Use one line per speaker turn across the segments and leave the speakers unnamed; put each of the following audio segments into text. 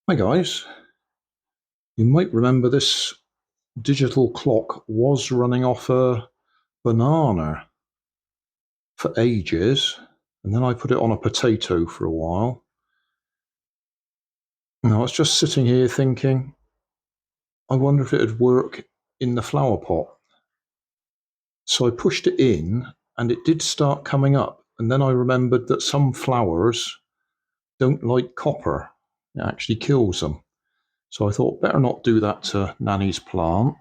Hi guys, you might remember this digital clock was running off a banana for ages, and then I put it on a potato for a while. And I was just sitting here thinking, I wonder if it would work in the flower pot. So I pushed it in and it did start coming up, and then I remembered that some flowers don't like copper. It actually kills them. So I thought better not do that to Nanny's plant.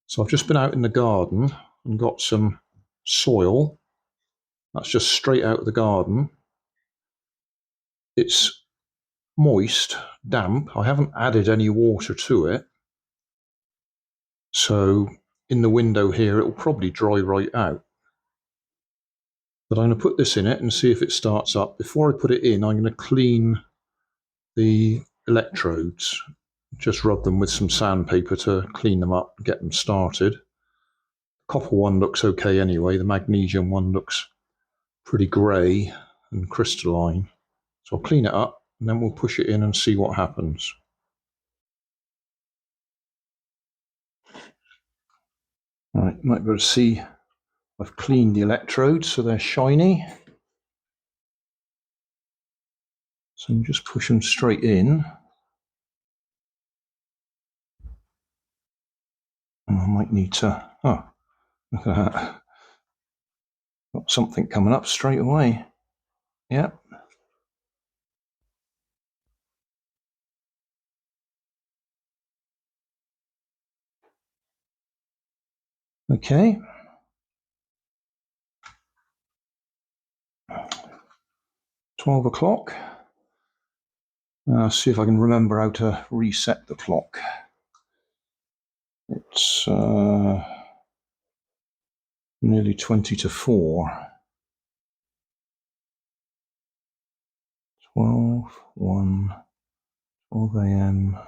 So I've just been out in the garden and got some soil. That's just straight out of the garden. It's moist, damp. I haven't added any water to it. So in the window here, it will probably dry right out. But I'm going to put this in it and see if it starts up. Before I put it in, I'm going to clean the electrodes. Just rub them with some sandpaper to clean them up and get them started. The copper one looks okay anyway. The magnesium one looks pretty grey and crystalline. So I'll clean it up and then we'll push it in and see what happens. All right, you might be able to see I've cleaned the electrodes so they're shiny. So you just push them straight in. And I might need to, look at that. Got something coming up straight away. Yep. Okay. 12 o'clock. See if I can remember how to reset the clock. It's nearly 20 to 4. 12, 1, 12 a.m.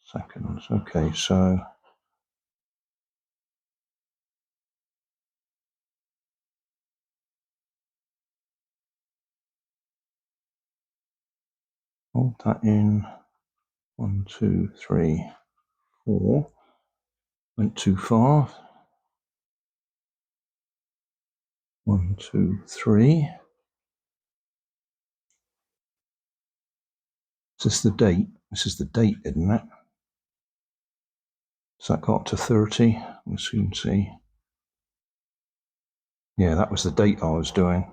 seconds. Okay, so hold that in. 1, 2, 3, 4. Went too far. 1, 2, 3. Is this the date? This is the date, isn't it? Has that got to 30? We'll soon see. Yeah, that was the date I was doing.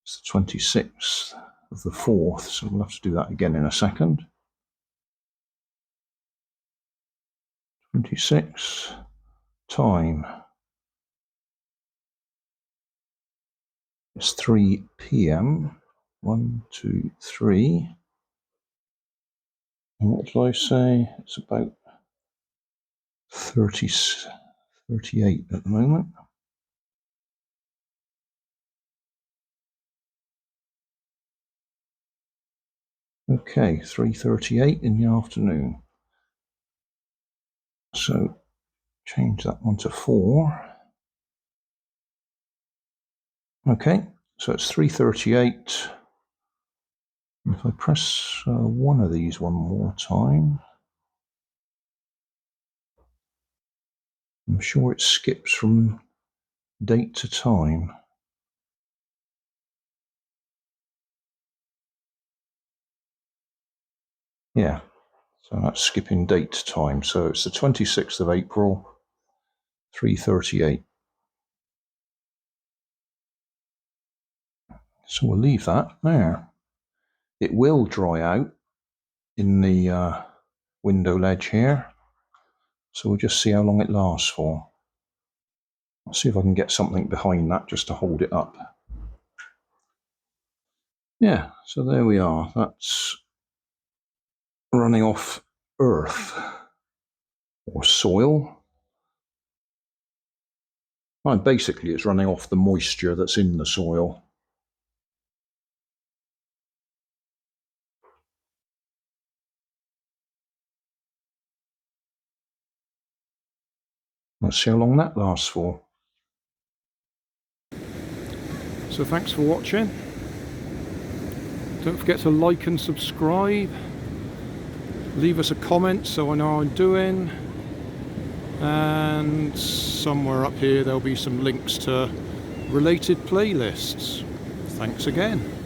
It's the 26th of the 4th, so we'll have to do that again in a second. 26, time. It's 3 p.m. 1, 2, 3. And what did I say? It's about 38 at the moment. Okay, 3:38 in the afternoon. So change that one to 4. Okay, so it's 3:38. If I press one of these one more time, I'm sure it skips from date to time. Yeah, so that's skipping date to time. So it's the 26th of April, 3:38. So we'll leave that there. It will dry out in the window ledge here. So we'll just see how long it lasts for. I'll see if I can get something behind that just to hold it up. Yeah, so there we are. That's running off earth or soil. Well, basically, it's running off the moisture that's in the soil. Let's see how long that lasts for. So thanks for watching. Don't forget to like and subscribe. Leave us a comment so I know how I'm doing. And somewhere up here there'll be some links to related playlists. Thanks again.